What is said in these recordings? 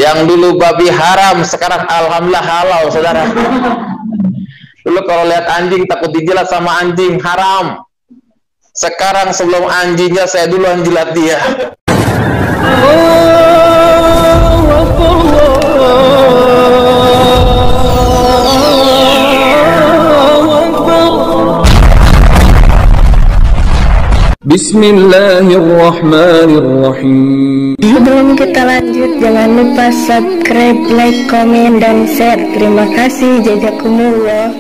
Yang dulu babi haram, sekarang alhamdulillah halal, saudara. Dulu kalau lihat anjing takut dijilat sama anjing, haram. Sekarang sebelum anjingnya saya duluan jilat dia. Bismillahirrahmanirrahim. Sebelum kita lanjut, jangan lupa subscribe, like, komen, dan share. Terima kasih. Jazakumullah.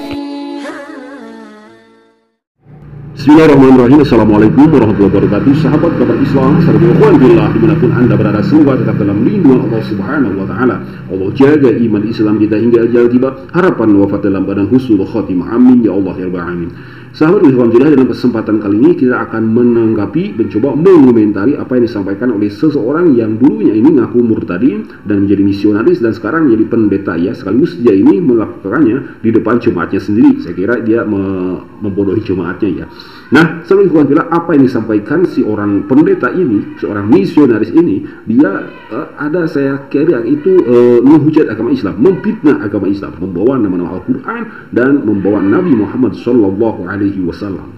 Bismillahirrahmanirrahim. Assalamualaikum warahmatullahi wabarakatuh. Sahabat kabar Islam, sahabat ikhwan billah, dimanapun anda berada, semoga tetap dalam lindungan Allah Subhanahu wa Ta'ala. Allah jaga iman Islam kita hingga ajal tiba. Harapan wafat dalam badan husnul khotimah. Amin ya Allah ya rabbal alamin. Sahabat ikhwan billah, dalam kesempatan kali ini kita akan menanggapi, mencoba mengomentari apa yang disampaikan oleh seseorang yang dulunya ini ngaku murtadin dan menjadi misionaris dan sekarang menjadi pendeta, ya, sekaligus dia ini melakukannya di depan jemaatnya sendiri. Saya kira dia membodohi jemaatnya, ya. Nah, sahabat ikhwan billah, apa yang disampaikan si orang pendeta ini, seorang misionaris ini, dia ada, saya kira itu menghujat agama Islam, memfitnah agama Islam, membawa nama-nama Al-Quran dan membawa Nabi Muhammad Sallallahu Alaihi Wasallam.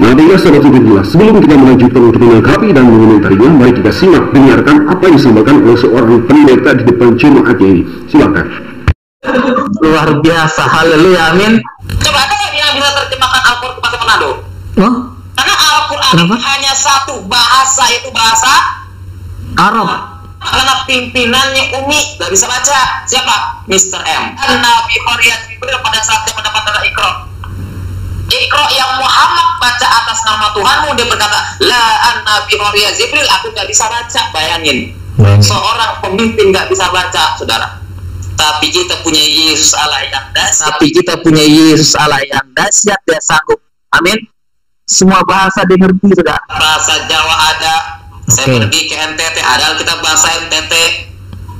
Nah, baiklah sahabat ikhwan, sebelum kita melanjutkan untuk menanggapi dan mengomentarinya, mari kita simak dengarkan apa yang disampaikan oleh seorang pendeta di depan jemaatnya ini. Silakan. Luar biasa, haleluya, amin. Coba ada yang bisa terjemahkan Al-Quran ke bahasa Manado? Oh? Karena Al-Quran hanya satu bahasa, itu bahasa Arab. karena pimpinannya Umi, gak bisa baca. Siapa? Mr. M. Nabi Qaryat Jibril pada saat dia mendapatkan Iqra yang Muhammad baca atas nama Tuhanmu, dia berkata, la Nabi Qaryat Jibril, aku gak bisa baca. Bayangin, seorang pemimpin gak bisa baca, saudara. Tapi kita punya Yesus Allah yang dahsyat. Dia sanggup. Amin. Semua bahasa dia ngerti, sudah. Bahasa Jawa ada. Saya pergi ke NTT, ada kita bahasa NTT.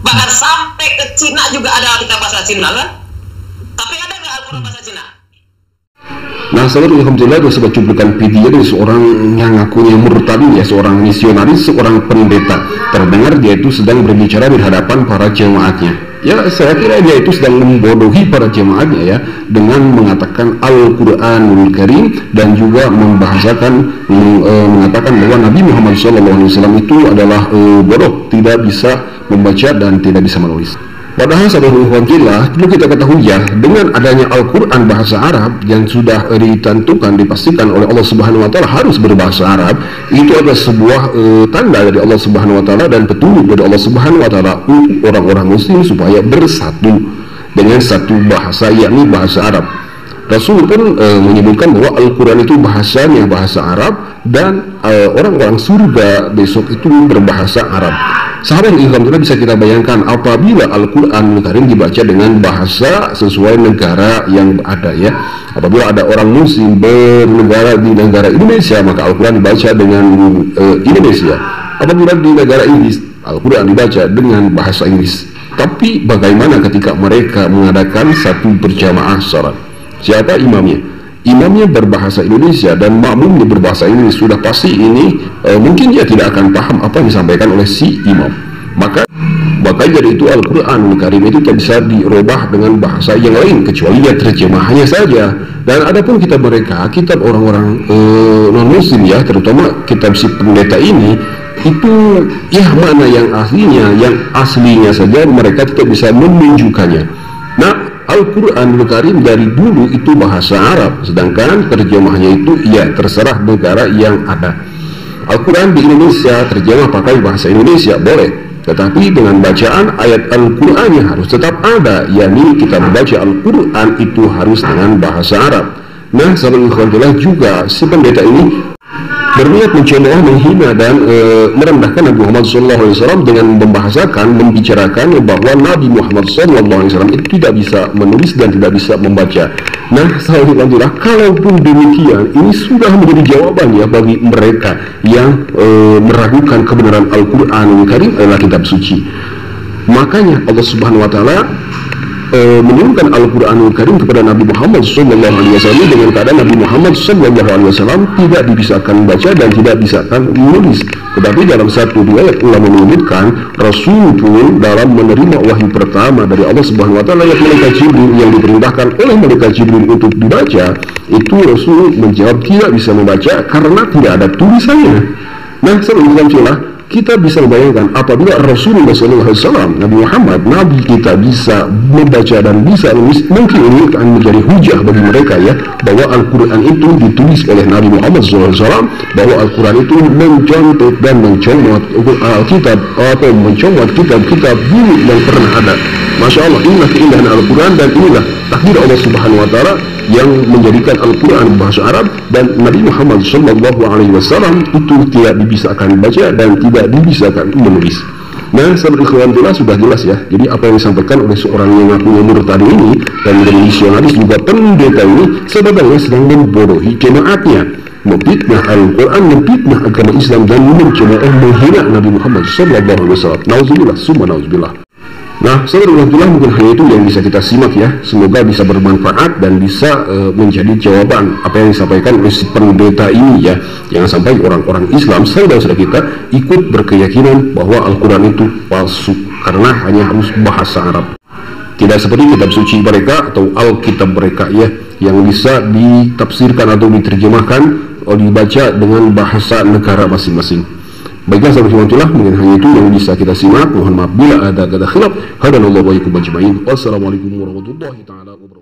Bahkan sampai ke Cina juga ada kita bahasa Cina, kan? Tapi ada nggak Al-Quran bahasa Cina? Nah, sahabat, alhamdulillah, itu sebuah cuplikan video dari seorang yang ngakunya murtadin, ya, seorang misionaris, seorang pendeta. Terdengar dia itu sedang berbicara di hadapan para jemaatnya. Ya, saya kira dia itu sedang membodohi para jemaatnya, ya, dengan mengatakan Al-Quranul Karim dan juga membahasakan, mengatakan bahwa Nabi Muhammad SAW itu adalah bodoh, tidak bisa membaca dan tidak bisa menulis. Padahal sahabat ikhwanillah, perlu kita ketahui, ya, dengan adanya Al-Quran bahasa Arab yang sudah ditentukan, dipastikan oleh Allah Subhanahu wa Ta'ala harus berbahasa Arab, itu adalah sebuah tanda dari Allah Subhanahu wa Ta'ala dan petunjuk dari Allah Subhanahu wa Ta'ala untuk orang-orang muslim supaya bersatu dengan satu bahasa, yakni bahasa Arab. Rasul pun menyebutkan bahwa Al-Quran itu bahasanya bahasa Arab dan orang-orang surga besok itu berbahasa Arab. Sahabat alhamdulillah, bisa kita bayangkan apabila Al-Quran Karim dibaca dengan bahasa sesuai negara yang ada, ya. Apabila ada orang muslim bernegara di negara Indonesia, maka Al-Quran dibaca dengan Indonesia. Apabila di negara Inggris, Al-Quran dibaca dengan bahasa Inggris. Tapi bagaimana ketika mereka mengadakan satu berjamaah salat? Siapa imamnya? Imamnya berbahasa Indonesia dan makmumnya berbahasa Inggris. Sudah pasti ini mungkin dia tidak akan paham apa yang disampaikan oleh si imam. Maka dari itu Al-Quran Karim itu tidak bisa dirubah dengan bahasa yang lain kecuali ya terjemahannya saja. Dan adapun kitab mereka, kitab orang-orang non muslim, ya, terutama kitab si pendeta ini, itu ya mana yang aslinya saja mereka tidak bisa menunjukkannya. Nah, Al-Quran Karim dari dulu itu bahasa Arab, sedangkan terjemahnya itu ya terserah negara yang ada. Al-Quran di Indonesia terjemah pakai bahasa Indonesia boleh, tetapi dengan bacaan ayat Al-Qurannya harus tetap ada, yakni kita membaca Al-Quran itu harus dengan bahasa Arab. Nah, sahabat ikhwanillah, juga si pendeta ini berniat mencoba menghina dan merendahkan Nabi Muhammad SAW dengan membicarakan bahwa Nabi Muhammad SAW itu tidak bisa menulis dan tidak bisa membaca. Nah, alhamdulillah, kalaupun demikian, ini sudah menjadi jawaban, ya, bagi mereka yang meragukan kebenaran Al-Quran Karim adalah kitab suci. Makanya Allah Subhanahu Wa Taala menurunkan Al-Quranul Karim kepada Nabi Muhammad SAW dengan keadaan Nabi Muhammad SAW tidak dibisakan membaca dan tidak bisakan menulis. Tetapi dalam satu riwayat ulama menyebutkan Rasul pun dalam menerima wahyu pertama dari Allah Subhanahu Wa Taala yang malaikat Jibril yang diperintahkan oleh malaikat Jibril untuk dibaca, itu Rasul menjawab tidak bisa membaca karena tidak ada tulisannya. Nah, sebelum kita bisa membayangkan apabila Rasulullah SAW, Nabi Muhammad, Nabi kita bisa membaca dan bisa menulis, mungkin ini akan menjadi hujah bagi mereka ya, bahwa Al-Quran itu ditulis oleh Nabi Muhammad SAW, bahwa Al-Quran itu mencontoh dan mencomot kitab-kitab dulu yang pernah ada. Masya Allah, inilah keindahan Al-Quran dan inilah takdir Allah Subhanahu Wa Taala yang menjadikan Al-Quran bahasa Arab, dan Nabi Muhammad SAW itu tidak dibisakan baca dan tidak dibisakan menulis. Nah, sahabat ikhwan fillah, sudah jelas ya. Jadi apa yang disampaikan oleh seorang yang ngakunya murtad ini dan menjadi misionaris juga pendeta ini sebenarnya sedang membodohi jemaatnya, memfitnah Al-Quran, memfitnah agama Islam, dan mencemooh menghina Nabi Muhammad SAW. Nauzubillah, summa nauzubillah. Nah, sahabat Alhamdulillah, mungkin hanya itu yang bisa kita simak ya. Semoga bisa bermanfaat dan bisa menjadi jawaban apa yang disampaikan oleh si pendeta ini ya. Jangan sampai orang-orang Islam, saudara-saudara kita, ikut berkeyakinan bahwa Al-Quran itu palsu karena hanya harus bahasa Arab. Tidak seperti kitab suci mereka atau Alkitab mereka ya, yang bisa ditafsirkan atau diterjemahkan atau dibaca dengan bahasa negara masing-masing. Baiklah sahabat Alhamdulillah, mungkin hanya itu yang bisa kita simak. Mohon maaf bila ada kata khilaf. Hadanallahu wa iyyakum ajmain. Wassalamualaikum warahmatullahi taala wabarakatuh.